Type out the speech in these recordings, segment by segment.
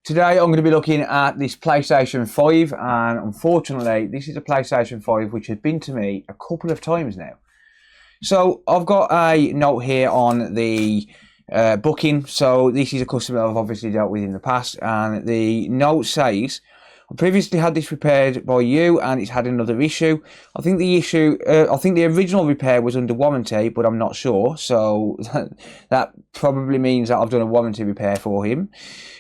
Today I'm going to be looking at this PlayStation 5, and unfortunately this is a PlayStation 5 which has been to me a couple of times now. So I've got a note here on the booking. So this is a customer I've obviously dealt with in the past, and the note says, I previously had this repaired by you and it's had another issue. I think the original repair was under warranty, but I'm not sure. So that probably means that I've done a warranty repair for him.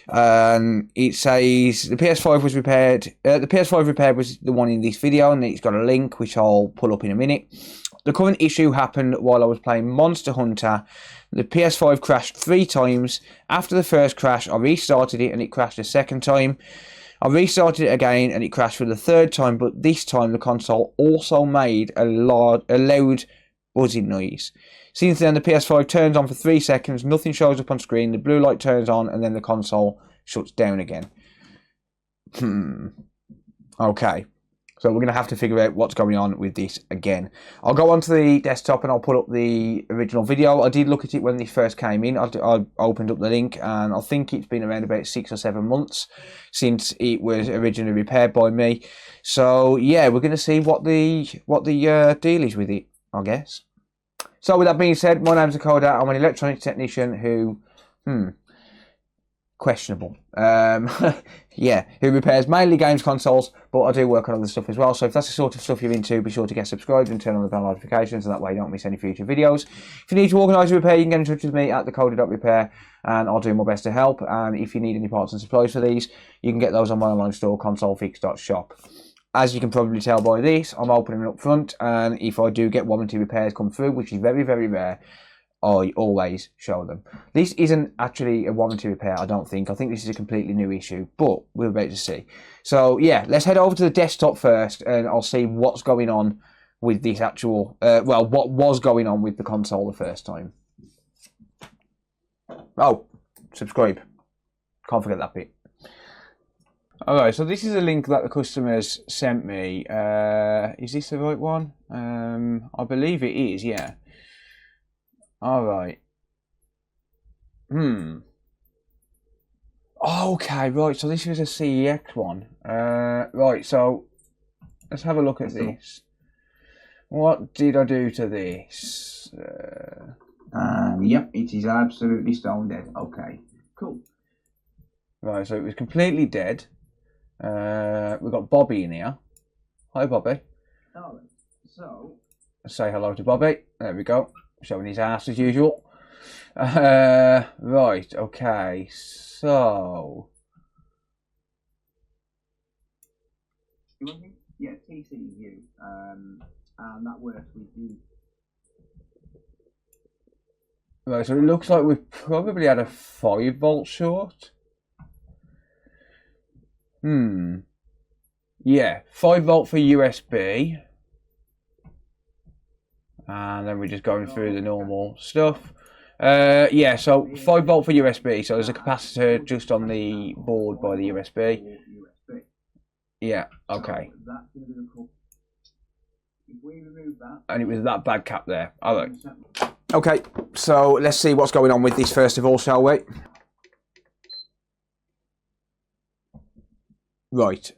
It says the PS5 was repaired. The PS5 repair was the one in this video, and it's got a link which I'll pull up in a minute. The current issue happened while I was playing Monster Hunter. The PS5 crashed 3 times. After the first crash, I restarted it and it crashed a second time. I restarted it again and it crashed for the 3rd time, but this time the console also made a loud buzzing noise. Since then, the PS5 turns on for 3 seconds, nothing shows up on screen, the blue light turns on, and then the console shuts down again. Okay. So we're going to have to figure out what's going on with this again. I'll go onto the desktop and I'll put up the original video. I did look at it when this first came in. I opened up the link, and I think it's been around about 6 or 7 months since it was originally repaired by me. So yeah, we're going to see what the deal is with it, I guess. So with that being said, my name's Hakko. I'm an electronics technician who, questionable. Yeah, who repairs mainly games consoles, but I do work on other stuff as well. So if that's the sort of stuff you're into, be sure to get subscribed and turn on the bell notifications, and that way you don't miss any future videos. If you need to organise a repair, you can get in touch with me at thecoded.repair, and I'll do my best to help. And if you need any parts and supplies for these, you can get those on my online store, consolefix.shop. As you can probably tell by this, I'm opening it up front, and if I do get warranty repairs come through, which is very, very rare, I always show them. This isn't actually a warranty repair, I don't think. I think this is a completely new issue, but we're about to see. So yeah, let's head over to the desktop first, and I'll see what's going on with this actual, what was going on with the console the first time. Oh, subscribe. Can't forget that bit. Alright, so this is a link that the customers sent me. Is this the right one? I believe it is, yeah. Alright. Okay, right, so this was a CEX one. Right, so let's have a look at this. What did I do to this? Yep, it is absolutely stone dead. Okay, cool. Right, so it was completely dead. We've got Bobby in here. Hi, Bobby. Oh, so Let's say hello to Bobby. There we go. Showing his ass as usual. Right, okay, so yeah, TCU, and that works with the. right, so it looks like we've probably had a 5-volt short. Yeah, 5-volt for USB. And then we're just going through the normal stuff. Yeah, so 5-volt for USB. So there's a capacitor just on the board by the USB. Yeah, okay. And it was that bad cap there. Alright. Okay, so let's see what's going on with this first of all, shall we? Right.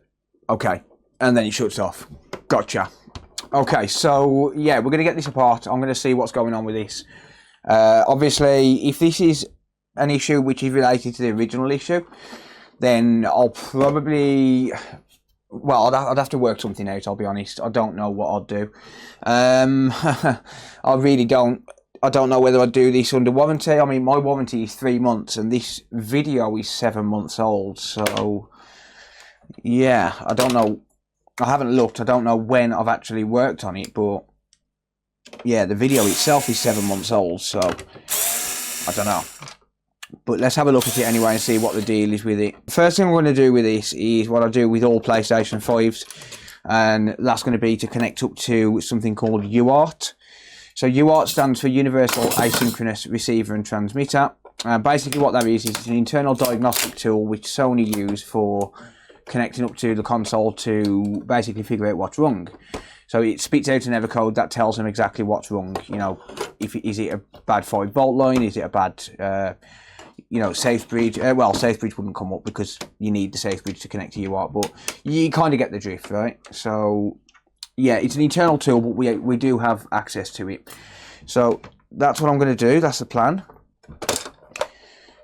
Okay. And then it shuts off. Gotcha. Okay, so yeah, we're going to get this apart. I'm going to see what's going on with this. Obviously, if this is an issue which is related to the original issue, then I'll probably, well, I'd have to work something out, I'll be honest. I don't know what I'll do. I really don't. I don't know whether I'd do this under warranty. I mean, my warranty is 3 months, and this video is 7 months old. So, yeah, I don't know. I haven't looked. I don't know when I've actually worked on it, but yeah, the video itself is 7 months old, so I don't know. But let's have a look at it anyway and see what the deal is with it. First thing I'm going to do with this is what I do with all PlayStation 5s, and that's going to be to connect up to something called UART. So UART stands for Universal Asynchronous Receiver and Transmitter. Basically what that is an internal diagnostic tool which Sony use for connecting up to the console to basically figure out what's wrong. So it spits out an error code that tells them exactly what's wrong. You know, is it a bad 5-volt line? Is it a bad you know, SafeBridge. Well, SafeBridge wouldn't come up because you need the SafeBridge to connect to UART, but you kind of get the drift, right? So yeah, it's an internal tool, but we do have access to it. So that's what I'm going to do. That's the plan.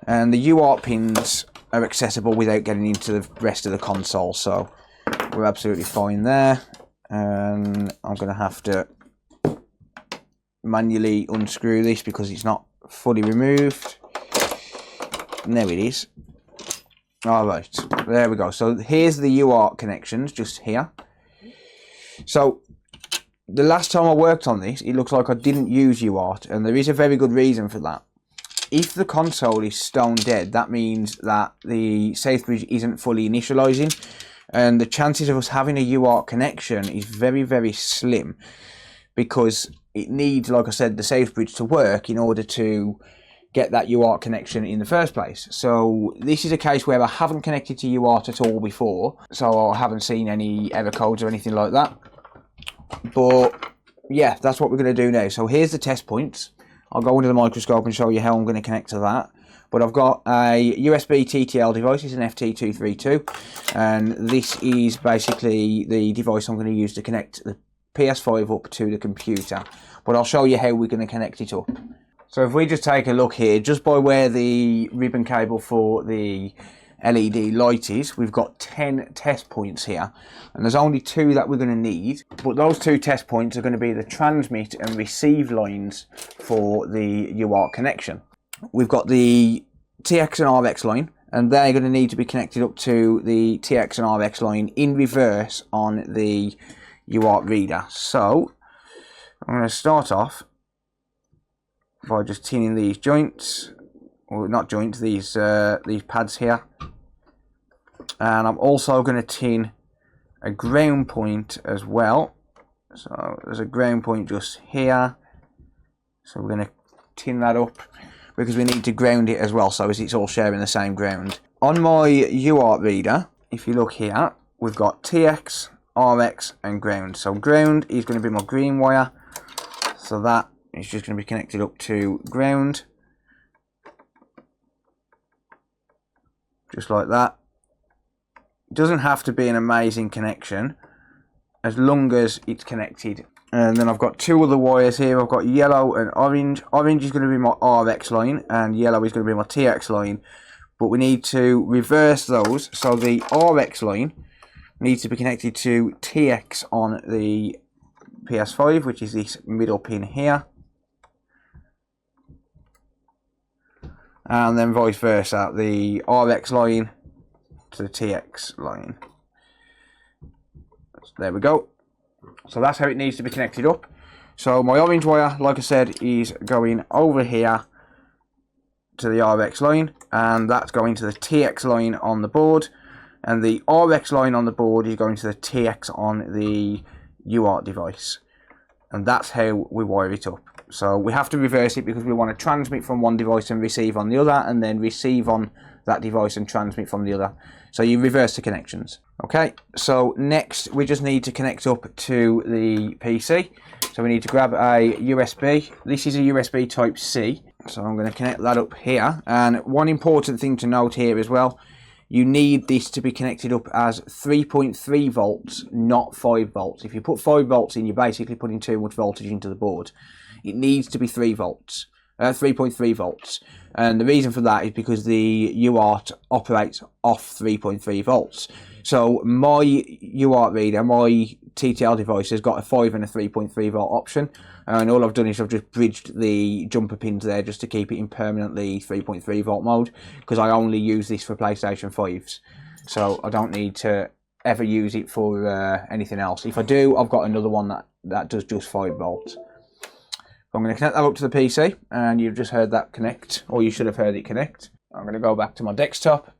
And the UART pins are accessible without getting into the rest of the console, so we're absolutely fine there. And I'm going to have to manually unscrew this because it's not fully removed. And there it is. Alright, there we go. So here's the UART connections, just here. So the last time I worked on this, it looks like I didn't use UART, and there is a very good reason for that. If the console is stone dead, that means that the SafeBridge isn't fully initializing, and the chances of us having a UART connection is very, very slim, because it needs, like I said, the SafeBridge to work in order to get that UART connection in the first place. So this is a case where I haven't connected to UART at all before, so I haven't seen any error codes or anything like that. But yeah, that's what we're going to do now. So here's the test points. I'll go under the microscope and show you how I'm going to connect to that. But I've got a USB TTL device. It's an FT232, and this is basically the device I'm going to use to connect the PS5 up to the computer. But I'll show you how we're going to connect it up. So if we just take a look here, just by where the ribbon cable for the LED light is, we've got 10 test points here, and there's only 2 that we're going to need, but those 2 test points are going to be the transmit and receive lines for the UART connection. We've got the TX and RX line, and they're going to need to be connected up to the TX and RX line in reverse on the UART reader. So I'm going to start off by just tinning these joints, or not joints, these pads here. And I'm also going to tin a ground point as well. So there's a ground point just here. So we're going to tin that up because we need to ground it as well, so as it's all sharing the same ground. On my UART reader, if you look here, we've got TX, RX and ground. So ground is going to be my green wire. So that is just going to be connected up to ground. Just like that. Doesn't have to be an amazing connection as long as it's connected. And then I've got 2 other wires here. I've got yellow and orange. Orange is going to be my RX line and yellow is going to be my TX line, but we need to reverse those. So the RX line needs to be connected to TX on the PS5, which is this middle pin here, and then vice versa, the RX line to the TX line. There we go. So that's how it needs to be connected up. So my orange wire, like I said, is going over here to the RX line, and that's going to the TX line on the board, and the RX line on the board is going to the TX on the UART device, and that's how we wire it up. So we have to reverse it because we want to transmit from one device and receive on the other, and then receive on that device and transmit from the other. So you reverse the connections. Okay, so next we just need to connect up to the PC. So we need to grab a USB. This is a USB type C. So I'm going to connect that up here. And one important thing to note here as well, you need this to be connected up as 3.3 volts, not 5 volts. If you put 5 volts in, you're basically putting too much voltage into the board. It needs to be 3 volts. 3.3 volts, and the reason for that is because the UART operates off 3.3 volts. So my UART reader, my TTL device, has got a 5 and a 3.3 volt option, and all I've done is I've just bridged the jumper pins there just to keep it in permanently 3.3 volt mode, because I only use this for PlayStation 5s, so I don't need to ever use it for anything else. If I do, I've got another one that does just 5 volts. I'm going to connect that up to the PC, and you've just heard that connect, or you should have heard it connect. I'm going to go back to my desktop,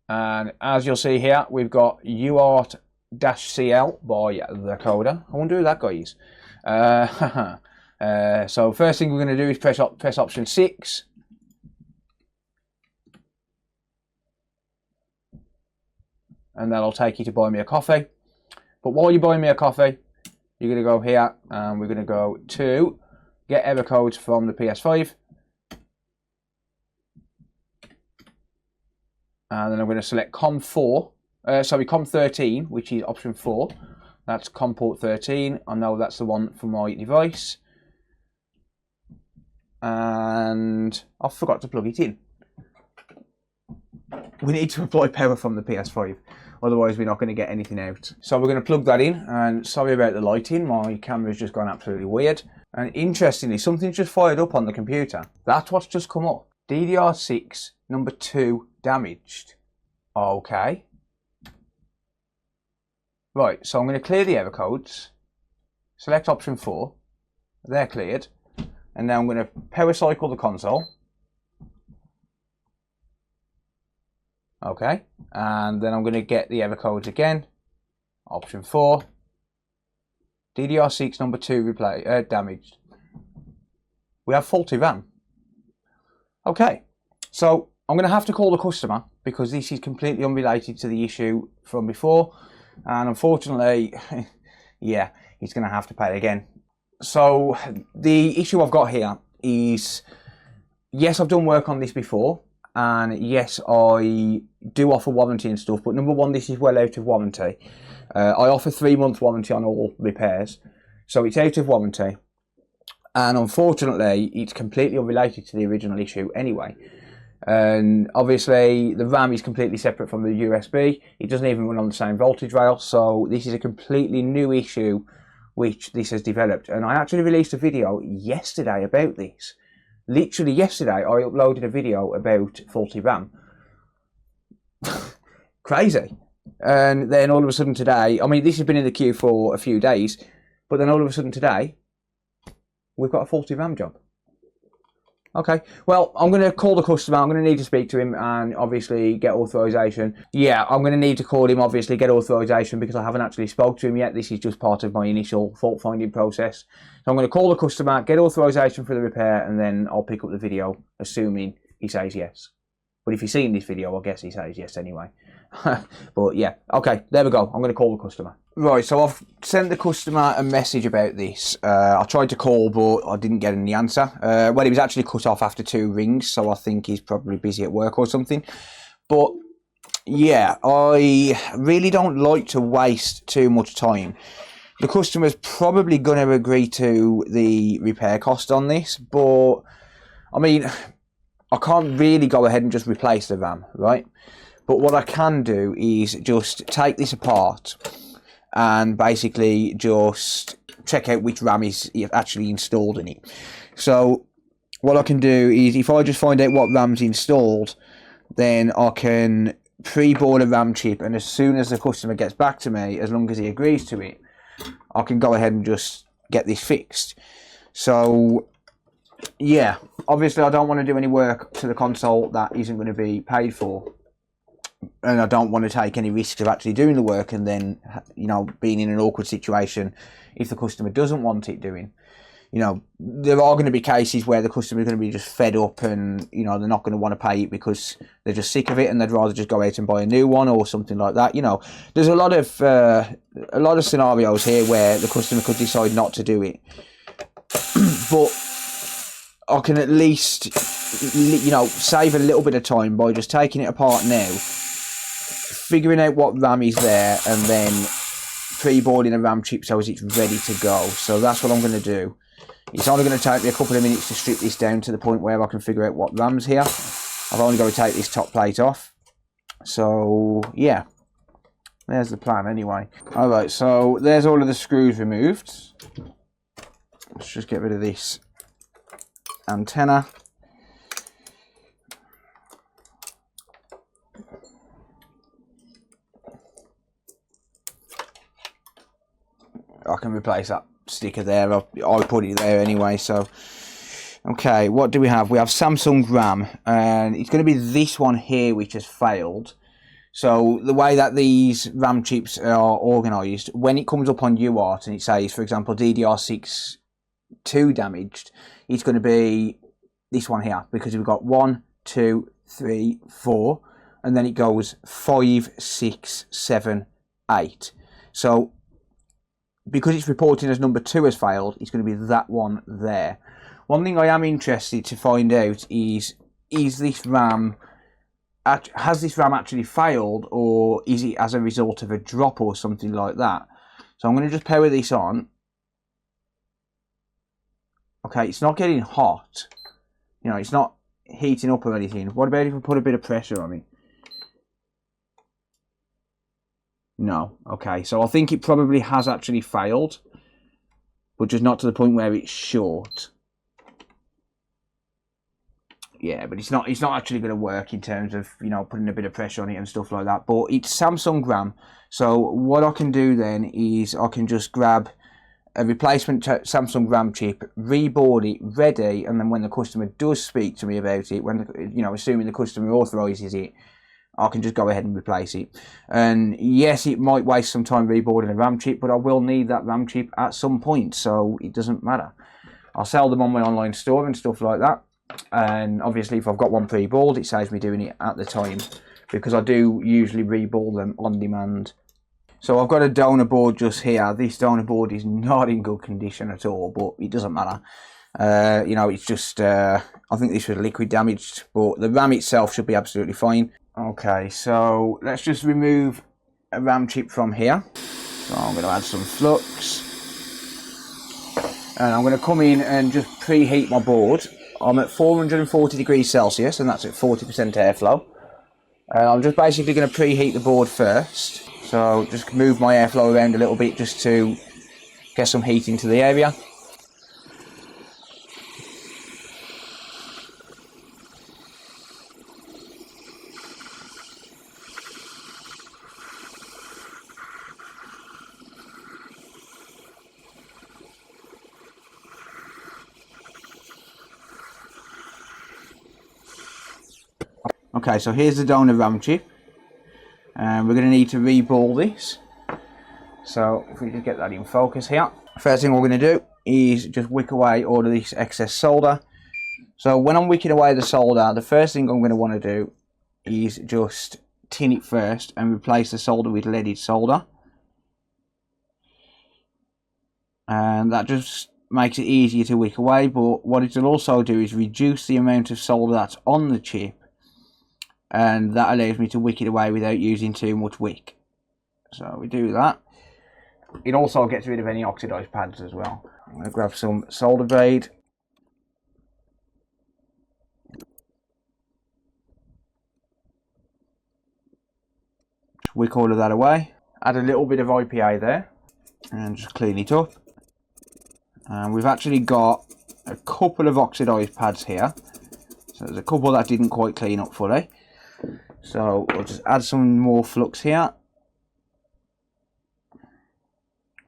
and as you'll see here, we've got UART-CL by the coder. I wonder who that guy is. So first thing we're going to do is press option 6. And that'll take you to buy me a coffee. But while you're buying me a coffee, you're going to go here, and we're going to go to get error codes from the PS5. And then I'm going to select COM13, which is option 4. That's COM port 13. I know that's the one for my device. And I forgot to plug it in. We need to apply power from the PS5, otherwise we're not going to get anything out. So we're going to plug that in, and sorry about the lighting, my camera's just gone absolutely weird. And interestingly, something's just fired up on the computer. That's what's just come up. DDR6 number 2 damaged. Okay. Right, so I'm going to clear the error codes, select option 4, they're cleared, and now I'm going to power cycle the console. Okay, and then I'm going to get the error codes again, option 4, DDR6 number 2 damaged. We have faulty RAM. Okay, so I'm going to have to call the customer because this is completely unrelated to the issue from before. And unfortunately, yeah, he's going to have to pay again. So the issue I've got here is, yes, I've done work on this before. And yes, I do offer warranty and stuff. But number one, this is well out of warranty. I offer 3-month warranty on all repairs. So it's out of warranty. And unfortunately, it's completely unrelated to the original issue anyway. And obviously the RAM is completely separate from the USB. It doesn't even run on the same voltage rail, so this is a completely new issue which this has developed. And I actually released a video yesterday about this. Literally yesterday I uploaded a video about faulty RAM. Crazy. And then all of a sudden today, I mean, this has been in the queue for a few days, but then all of a sudden today we've got a faulty RAM job. Okay, well, I'm going to call the customer. I'm going to need to speak to him and obviously get authorization. Yeah, I'm going to need to call him, obviously, get authorization because I haven't actually spoke to him yet. This is just part of my initial fault finding process. So I'm going to call the customer, get authorization for the repair, and then I'll pick up the video, assuming he says yes. But if you've seen this video, I guess he says yes anyway. But yeah, okay, there we go. I'm going to call the customer. Right, so I've sent the customer a message about this. I tried to call, but I didn't get any answer. Well, he was actually cut off after 2 rings, so I think he's probably busy at work or something. But yeah, I really don't like to waste too much time. The customer's probably going to agree to the repair cost on this, but I mean, I can't really go ahead and just replace the RAM, right? But what I can do is just take this apart and basically just check out which RAM is actually installed in it. So what I can do is, if I just find out what RAM's installed, then I can pre-board a RAM chip, and as soon as the customer gets back to me, as long as he agrees to it, I can go ahead and just get this fixed. So yeah, obviously I don't want to do any work to the console that isn't going to be paid for. And I don't want to take any risks of actually doing the work and then, you know, being in an awkward situation if the customer doesn't want it doing. You know, there are going to be cases where the customer is going to be just fed up and, you know, they're not going to want to pay it because they're just sick of it and they'd rather just go out and buy a new one or something like that. You know, there's a lot of scenarios here where the customer could decide not to do it. But I can at least, you know, save a little bit of time by just taking it apart now, figuring out what RAM is there, and then pre-boarding a RAM chip so as it's ready to go. So that's what I'm going to do. It's only going to take me a couple of minutes to strip this down to the point where I can figure out what RAM's here. I've only got to take this top plate off. So yeah, there's the plan anyway. Alright, so there's all of the screws removed. Let's just get rid of this antenna. I can replace that sticker there. I put it there anyway. So okay, what do we have? We have Samsung RAM, and it's going to be this one here which has failed. So the way that these RAM chips are organised, when it comes up on UART and it says, for example, DDR6 2 damaged, it's going to be this one here, because we've got 1, 2, 3, 4, and then it goes 5, 6, 7, 8. So because it's reporting as number 2 has failed, it's going to be that one there. One thing I am interested to find out is this RAM has this RAM actually failed, or is it as a result of a drop or something like that? So I'm going to just power this on. Okay, it's not getting hot. You know, it's not heating up or anything. What about if we put a bit of pressure on it? No. Okay, so I think it probably has actually failed, but just not to the point where it's short. Yeah, but it's not actually going to work in terms of, you know, putting a bit of pressure on it and stuff like that. But it's Samsung RAM, so what I can do then is I can just grab a replacement Samsung RAM chip, reboard it, ready, and then when the customer does speak to me about it, when you know, assuming the customer authorizes it, I can just go ahead and replace it. And yes, it might waste some time reboarding a RAM chip, but I will need that RAM chip at some point, so it doesn't matter. I'll sell them on my online store and stuff like that. And obviously if I've got one pre-balled, it saves me doing it at the time, because I do usually reball them on demand. So I've got a donor board just here. This donor board is not in good condition at all, but it doesn't matter. You know, it's just I think this was liquid damaged, but the RAM itself should be absolutely fine. Okay, so let's just remove a RAM chip from here. So I'm going to add some flux, and I'm going to come in and just preheat my board. I'm at 440 degrees Celsius, and that's at 40% airflow. I'm just basically going to preheat the board first. So just move my airflow around a little bit just to get some heat into the area. Okay, so here's the donor RAM chip, and we're going to need to reball this. So if we just get that in focus here, first thing we're going to do is just wick away all of this excess solder. So when I'm wicking away the solder, the first thing I'm going to want to do is just tin it first and replace the solder with leaded solder, and that just makes it easier to wick away. But what it will also do is reduce the amount of solder that's on the chip, and that allows me to wick it away without using too much wick. So we do that. It also gets rid of any oxidized pads as well. I'm going to grab some solder braid. Wick all of that away. Add a little bit of IPA there and just clean it up. And we've actually got a couple of oxidized pads here. So there's a couple that didn't quite clean up fully. So we'll just add some more flux here.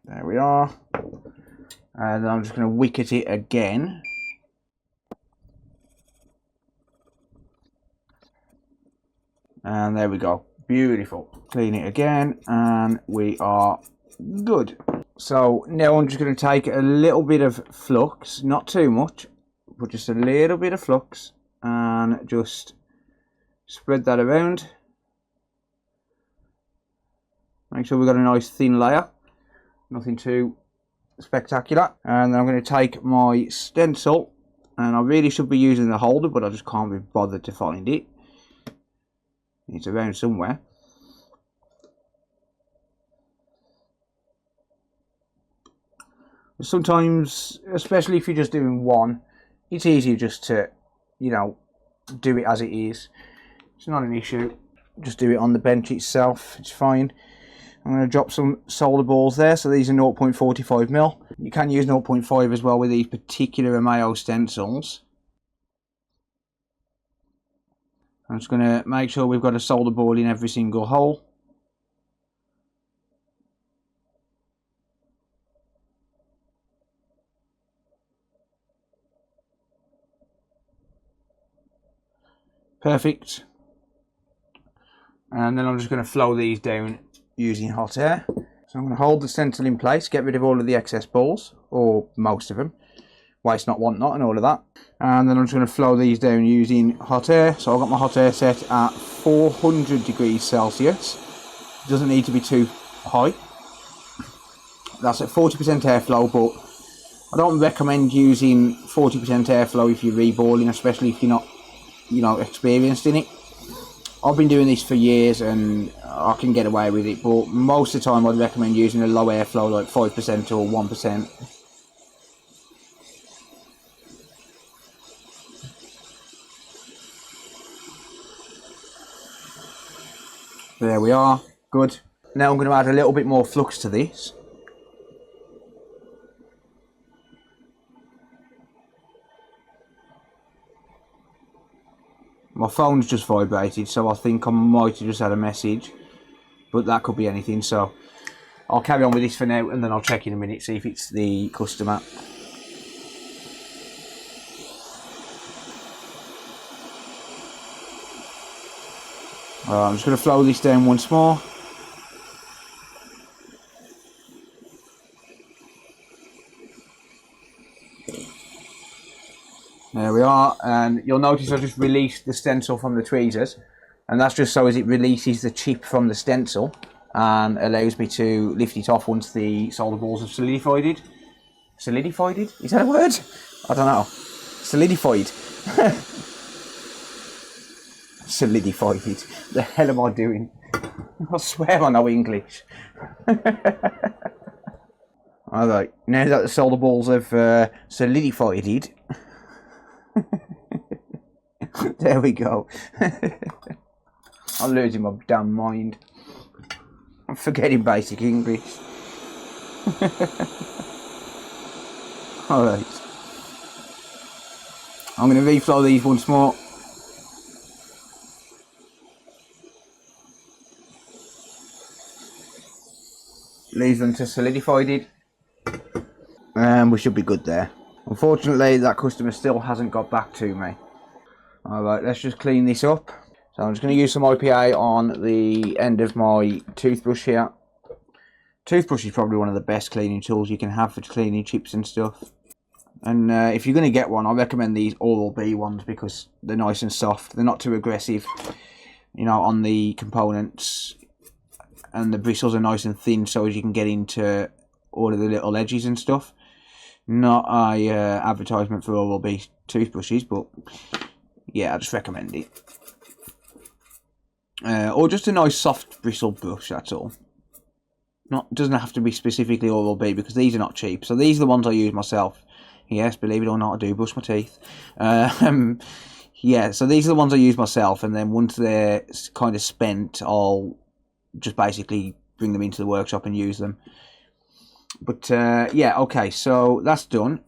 There we are. And then I'm just going to wick at it again. And there we go. Beautiful. Clean it again and we are good. So now I'm just going to take a little bit of flux, not too much, but just a little bit of flux, and just spread that around. Make sure we've got a nice thin layer, nothing too spectacular. And then I'm going to take my stencil, and I really should be using the holder, but I just can't be bothered to find it. It's around somewhere. Sometimes, especially if you're just doing one, it's easier just to, you know, do it as it is. It's not an issue. Just do it on the bench itself. It's fine. I'm going to drop some solder balls there. So these are 0.45mm. You can use 0.5 as well with these particular Mayo stencils. I'm just going to make sure we've got a solder ball in every single hole. Perfect. And then I'm just going to flow these down using hot air. So I'm going to hold the stencil in place, get rid of all of the excess balls, or most of them, waste not, want not, and all of that. And then I'm just going to flow these down using hot air. So I've got my hot air set at 400 degrees Celsius. It doesn't need to be too high. That's at 40% airflow, but I don't recommend using 40% airflow if you're reballing, especially if you're not, you know, experienced in it. I've been doing this for years and I can get away with it, but most of the time I'd recommend using a low airflow like 5% or 1%. There we are, good. Now I'm going to add a little bit more flux to this. My phone's just vibrated, so I think I might have just had a message, but that could be anything, so I'll carry on with this for now and then I'll check in a minute, see if it's the customer. I'm just going to flow this down once more. There we are, and you'll notice I just released the stencil from the tweezers, and that's just so as it releases the chip from the stencil and allows me to lift it off once the solder balls have solidified it. Solidified it? Is that a word? I don't know. Solidified. Solidified it. The hell am I doing? I swear I know English. Alright, now that the solder balls have solidified it, there we go. I'm losing my damn mind. I'm forgetting basic English. Alright. I'm going to reflow these once more. Leave them to solidified it. And we should be good there. Unfortunately, that customer still hasn't got back to me. Alright, let's just clean this up. So I'm just going to use some IPA on the end of my toothbrush here. Toothbrush is probably one of the best cleaning tools you can have for cleaning chips and stuff. And if you're going to get one, I recommend these Oral-B ones because they're nice and soft. They're not too aggressive, you know, on the components. And the bristles are nice and thin so as you can get into all of the little edges and stuff. Not a advertisement for Oral-B toothbrushes, but yeah, I just recommend it. Or just a nice soft bristle brush, that's all. Doesn't have to be specifically Oral-B because these are not cheap. So these are the ones I use myself. Yes, believe it or not, I do brush my teeth. Yeah, so these are the ones I use myself, and then once they're kind of spent, I'll just basically bring them into the workshop and use them. But yeah, okay, so that's done.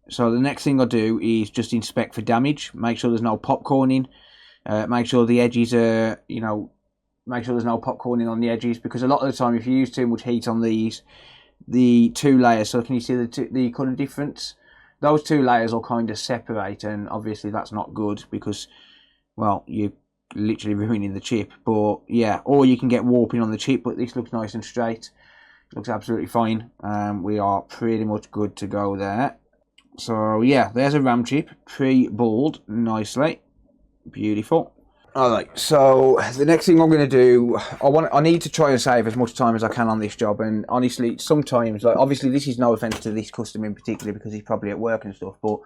So the next thing I do is just inspect for damage, make sure there's no popcorning, make sure the edges are, you know, make sure there's no popcorning on the edges, because a lot of the time if you use too much heat on these, the two layers, so can you see the colour difference? Those two layers will kind of separate, and obviously that's not good because, well, you're literally ruining the chip. But yeah, or you can get warping on the chip, but this looks nice and straight. Looks absolutely fine. We are pretty much good to go there. So yeah, there's a RAM chip, pre-balled nicely, beautiful. Alright, so the next thing I'm going to do, I need to try and save as much time as I can on this job, and honestly, sometimes, like, obviously this is no offence to this customer in particular because he's probably at work and stuff, but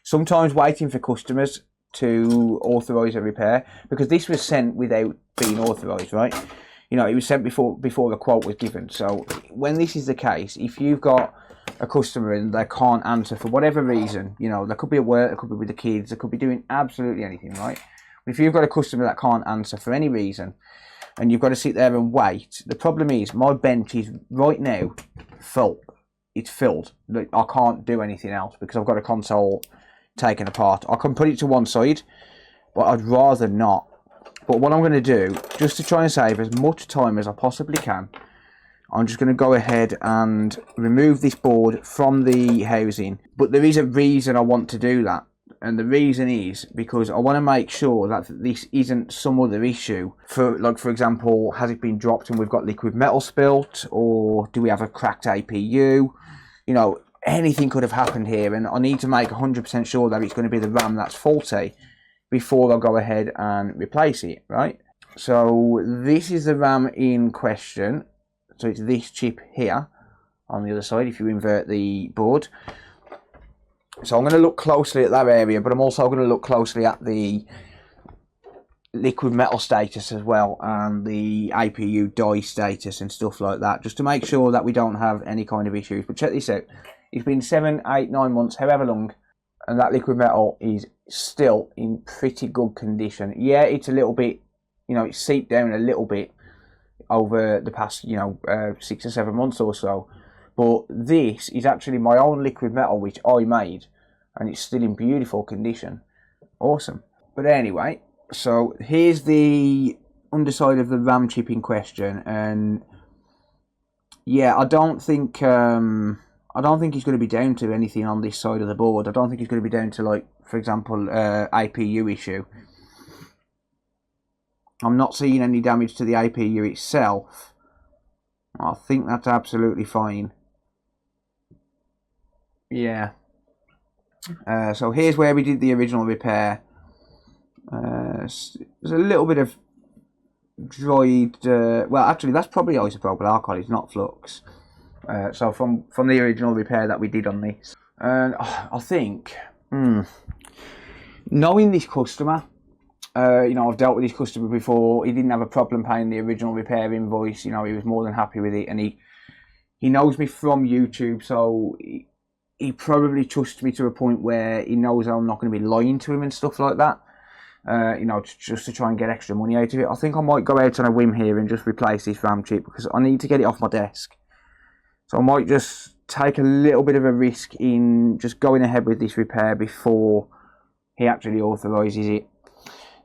sometimes waiting for customers to authorise a repair, because this was sent without being authorised, right? You know, it was sent before the quote was given. So when this is the case, if you've got a customer and they can't answer for whatever reason, you know, they could be at work, they could be with the kids, they could be doing absolutely anything, right? If you've got a customer that can't answer for any reason and you've got to sit there and wait, the problem is my bench is right now full. It's filled. I can't do anything else because I've got a console taken apart. I can put it to one side, but I'd rather not. But what I'm going to do, just to try and save as much time as I possibly can, I'm just going to go ahead and remove this board from the housing. But there is a reason I want to do that. And the reason is because I want to make sure that this isn't some other issue. For example, has it been dropped and we've got liquid metal spilt, or do we have a cracked APU? You know, anything could have happened here, and I need to make 100% sure that it's going to be the RAM that's faulty before I go ahead and replace it, right? So this is the RAM in question. So it's this chip here on the other side if you invert the board. So I'm going to look closely at that area, but I'm also going to look closely at the liquid metal status as well, and the APU dye status and stuff like that, just to make sure that we don't have any kind of issues. But check this out, it's been 7, 8, 9 months, however long, and that liquid metal is still in pretty good condition. Yeah, it's a little bit, you know, it's seeped down a little bit over the past, you know, 6 or 7 months or so, but this is actually my own liquid metal which I made, and it's still in beautiful condition. Awesome. But anyway, so here's the underside of the RAM chip in question, and yeah, I don't think it's going to be down to anything on this side of the board. I don't think it's going to be down to, like, for example, APU issue. I'm not seeing any damage to the APU itself. I think that's absolutely fine. Yeah. So here's where we did the original repair. There's a little bit of dried, well, actually that's probably isopropyl alcohol, it's not flux. So from the original repair that we did on this, and I think, knowing this customer, you know, I've dealt with this customer before. He didn't have a problem paying the original repair invoice. You know, he was more than happy with it, and he knows me from YouTube, so he probably trusts me to a point where he knows I'm not going to be lying to him and stuff like that. You know, just to try and get extra money out of it. I think I might go out on a whim here and just replace this RAM chip, because I need to get it off my desk. So I might just take a little bit of a risk in just going ahead with this repair before he actually authorises it.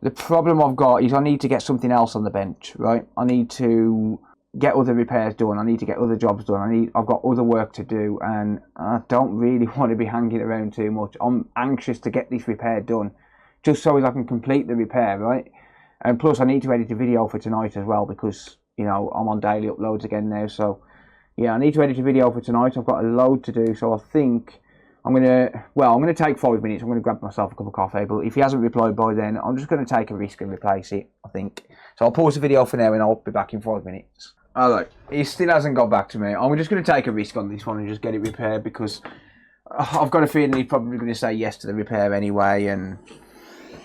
The problem I've got is I need to get something else on the bench, right? I need to get other repairs done. I need to get other jobs done. I've got other work to do, and I don't really want to be hanging around too much. I'm anxious to get this repair done, just so as I can complete the repair, right? And plus, I need to edit a video for tonight as well, because, you know, I'm on daily uploads again now. So, yeah, I need to edit a video for tonight. I've got a load to do, so I think I'm going to take 5 minutes. I'm going to grab myself a cup of coffee, but if he hasn't replied by then, I'm just going to take a risk and replace it, I think. So I'll pause the video for now, and I'll be back in 5 minutes. Alright, he still hasn't got back to me. I'm just going to take a risk on this one and just get it repaired, because I've got a feeling he's probably going to say yes to the repair anyway, and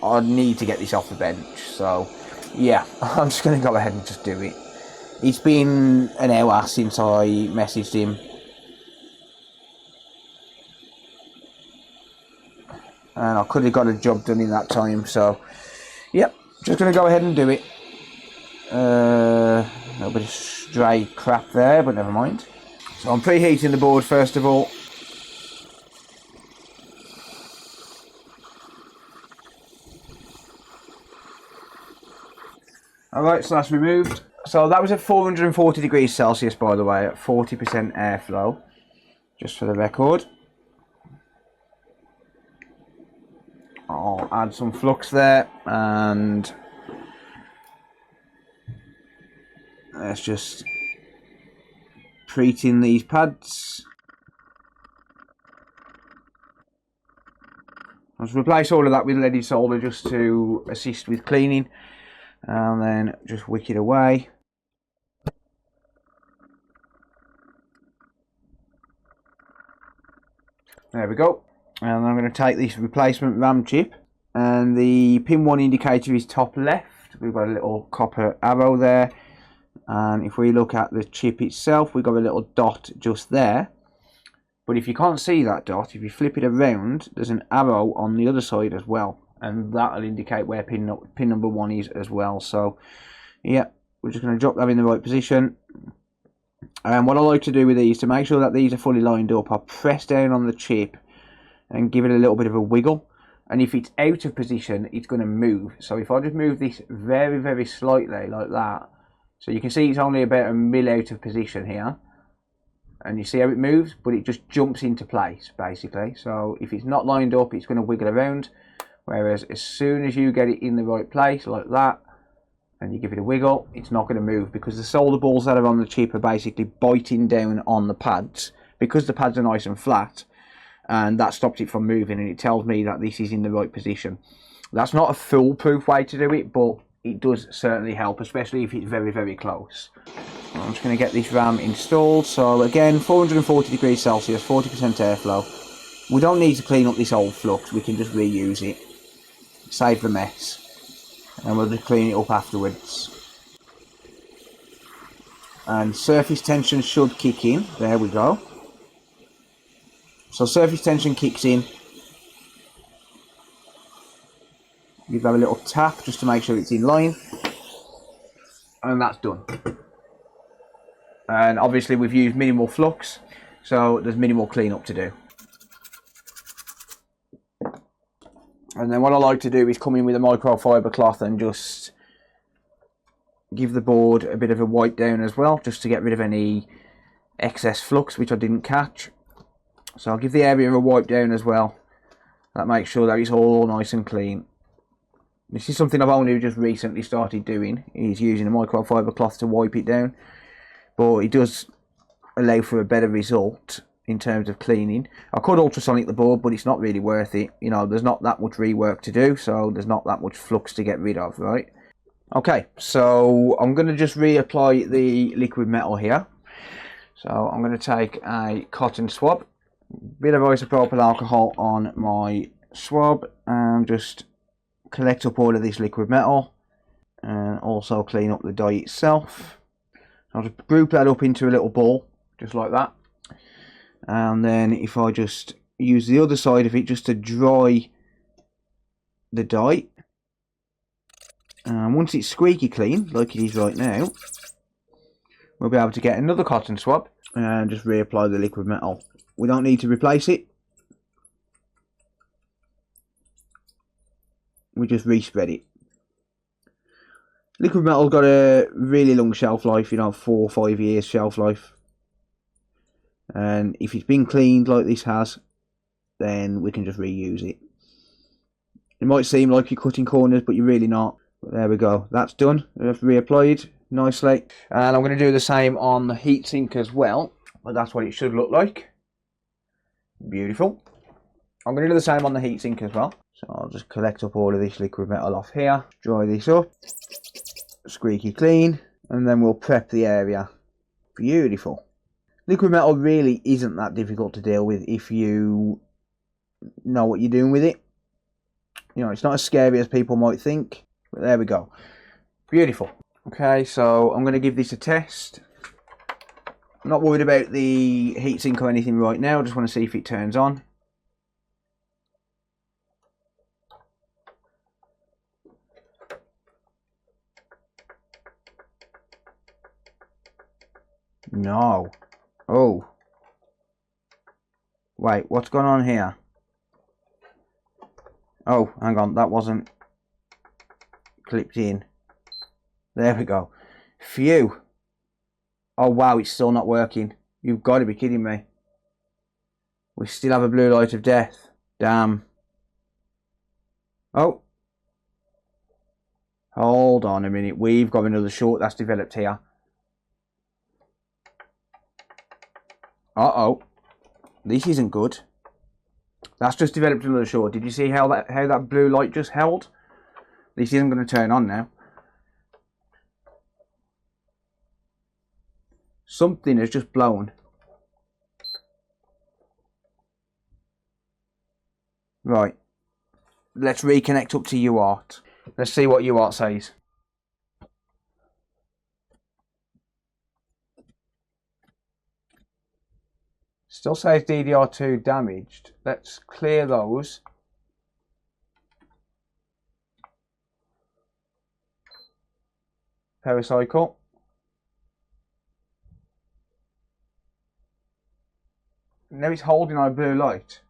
I need to get this off the bench. So, yeah, I'm just going to go ahead and just do it. It's been an hour since I messaged him. And I could have got a job done in that time, so, yep, just going to go ahead and do it. A little bit of stray crap there, but never mind. So I'm preheating the board first of all. Alright, so that's removed. So that was at 440 degrees Celsius, by the way, at 40% airflow, just for the record. I'll add some flux there, and let's just preheat these pads. Let's replace all of that with leaded solder just to assist with cleaning, and then just wick it away. There we go. And I'm going to take this replacement RAM chip, and the pin 1 indicator is top left. We've got a little copper arrow there, and if we look at the chip itself, we've got a little dot just there. But if you can't see that dot, if you flip it around, there's an arrow on the other side as well, and that'll indicate where pin number 1 is as well. So yeah, we're just going to drop that in the right position. And what I like to do with these, to make sure that these are fully lined up, I press down on the chip and give it a little bit of a wiggle, and if it's out of position, it's going to move. So if I just move this very, very slightly like that, so you can see it's only about a mil out of position here, and you see how it moves, but it just jumps into place basically. So if it's not lined up, it's going to wiggle around, whereas as soon as you get it in the right place like that and you give it a wiggle, it's not going to move, because the solder balls that are on the chip are basically biting down on the pads, because the pads are nice and flat, and that stops it from moving, and it tells me that this is in the right position. That's not a foolproof way to do it, but it does certainly help, especially if it's very, very close. I'm just going to get this RAM installed. So again, 440 degrees Celsius, 40% airflow. We don't need to clean up this old flux, we can just reuse it. Save the mess. and we'll just clean it up afterwards. And surface tension should kick in. There we go. So surface tension kicks in. You have a little tap just to make sure it's in line, and that's done. And obviously we've used minimal flux, so there's minimal cleanup to do. And then what I like to do is come in with a microfiber cloth and just give the board a bit of a wipe down as well, just to get rid of any excess flux which I didn't catch. So I'll give the area a wipe down as well. That makes sure that it's all nice and clean. This is something I've only just recently started doing, is using a microfiber cloth to wipe it down. But it does allow for a better result in terms of cleaning. I could ultrasonic the board, but it's not really worth it. You know, there's not that much rework to do, so there's not that much flux to get rid of, right? Okay, so I'm going to just reapply the liquid metal here. So I'm going to take a cotton swab, bit of isopropyl alcohol on my swab, and just collect up all of this liquid metal, and also clean up the die itself. I'll just group that up into a little ball, just like that. And then if I just use the other side of it just to dry the die, and once it's squeaky clean, like it is right now, we'll be able to get another cotton swab and just reapply the liquid metal. We don't need to replace it. We just respread it. Liquid metal's got a really long shelf life, you know, 4 or 5 years shelf life. And if it's been cleaned like this has, then we can just reuse it. It might seem like you're cutting corners, but you're really not. But there we go, that's done. I've reapplied nicely. And I'm going to do the same on the heatsink as well. But that's what it should look like. Beautiful. I'm going to do the same on the heatsink as well. So I'll just collect up all of this liquid metal off here, dry this up, squeaky clean, and then we'll prep the area. Beautiful. Liquid metal really isn't that difficult to deal with if you know what you're doing with it. You know, it's not as scary as people might think, but there we go. Beautiful. Okay, so I'm going to give this a test. I'm not worried about the heatsink or anything right now, I just want to see if it turns on. No. Oh. Wait, what's going on here? Oh, hang on, that wasn't clipped in. There we go. Phew. Oh wow, it's still not working. You've got to be kidding me. We still have a blue light of death. Damn. Oh. Hold on a minute. We've got another short that's developed here. Uh-oh. This isn't good. That's just developed another short. Did you see how that blue light just held? This isn't going to turn on now. Something has just blown. Right. Let's reconnect up to UART. Let's see what UART says. Still says DDR2 damaged. Let's clear those. Pericycle. Now it's holding on a blue light.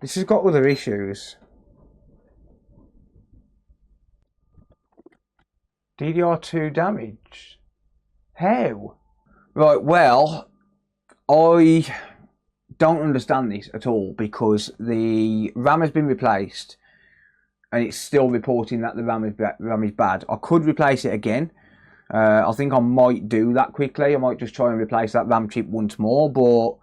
This has got other issues. DDR2 damage. How? Right, well, I don't understand this at all because the RAM has been replaced and it's still reporting that the RAM is bad. I could replace it again. I think I might do that quickly. I might just try and replace that RAM chip once more, but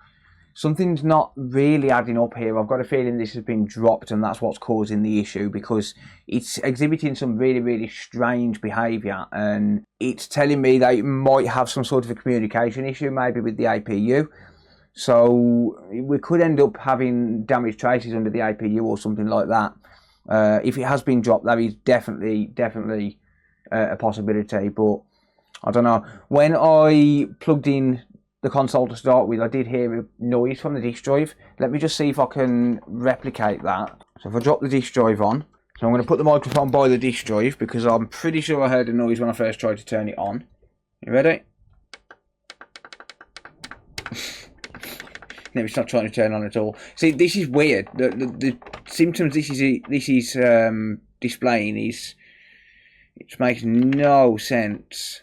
something's not really adding up here. I've got a feeling this has been dropped and that's what's causing the issue because it's exhibiting some really, really strange behaviour and it's telling me that it might have some sort of a communication issue maybe with the APU. So we could end up having damaged traces under the APU or something like that. If it has been dropped, that is definitely a possibility. But I don't know. When I plugged in the console to start with, I did hear a noise from the disk drive. Let me just see if I can replicate that. So if I drop the disk drive on, so I'm going to put the microphone by the disk drive because I'm pretty sure I heard a noise when I first tried to turn it on. You ready? No, it's not trying to turn on at all. See, this is weird. The symptoms this is displaying is, it makes no sense.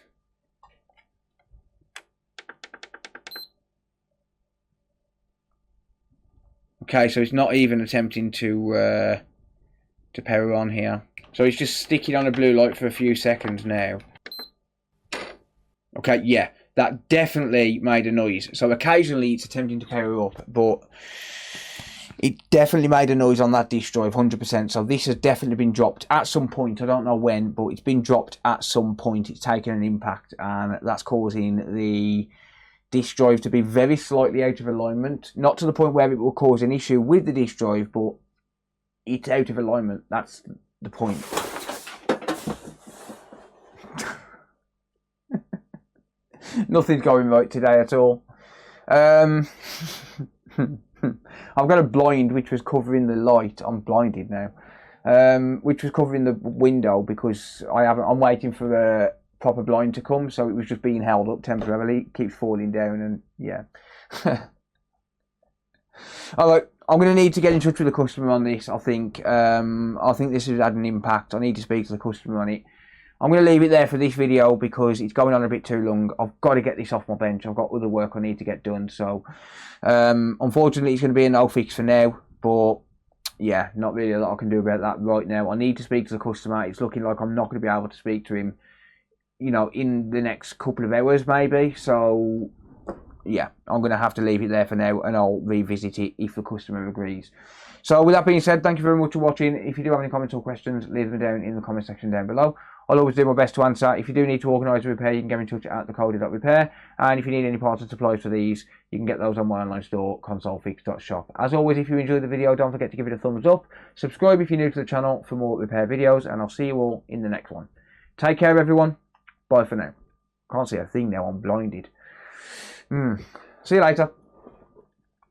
Okay, so it's not even attempting to power on here. So it's just sticking on a blue light for a few seconds now. Okay, yeah, that definitely made a noise. So occasionally it's attempting to power up, but it definitely made a noise on that disk drive, 100%. So this has definitely been dropped at some point. I don't know when, but it's been dropped at some point. It's taken an impact, and that's causing the disk drive to be very slightly out of alignment. Not to the point where it will cause an issue with the disk drive, but it's out of alignment. That's the point. Nothing's going right today at all. I've got a blind which was covering the light. I'm blinded now. Which was covering the window because I'm waiting for a proper blind to come, so it was just being held up temporarily. It keeps falling down, and yeah. Alright, I'm going to need to get in touch with the customer on this. I think this has had an impact. I need to speak to the customer on it. I'm going to leave it there for this video because it's going on a bit too long. I've got to get this off my bench. I've got other work I need to get done. So, unfortunately, it's going to be a no fix for now. But, yeah, not really a lot I can do about that right now. I need to speak to the customer. It's looking like I'm not going to be able to speak to him, you know, in the next couple of hours maybe. So, yeah, I'm going to have to leave it there for now, and I'll revisit it if the customer agrees. So, with that being said, thank you very much for watching. If you do have any comments or questions, leave them down in the comment section down below. I'll always do my best to answer. If you do need to organise a repair, you can get in touch at thecody.repair. And if you need any parts and supplies for these, you can get those on my online store, consolefix.shop. As always, if you enjoyed the video, don't forget to give it a thumbs up. Subscribe if you're new to the channel for more repair videos, and I'll see you all in the next one. Take care, everyone. Bye for now. Can't see a thing now, I'm blinded. See you later.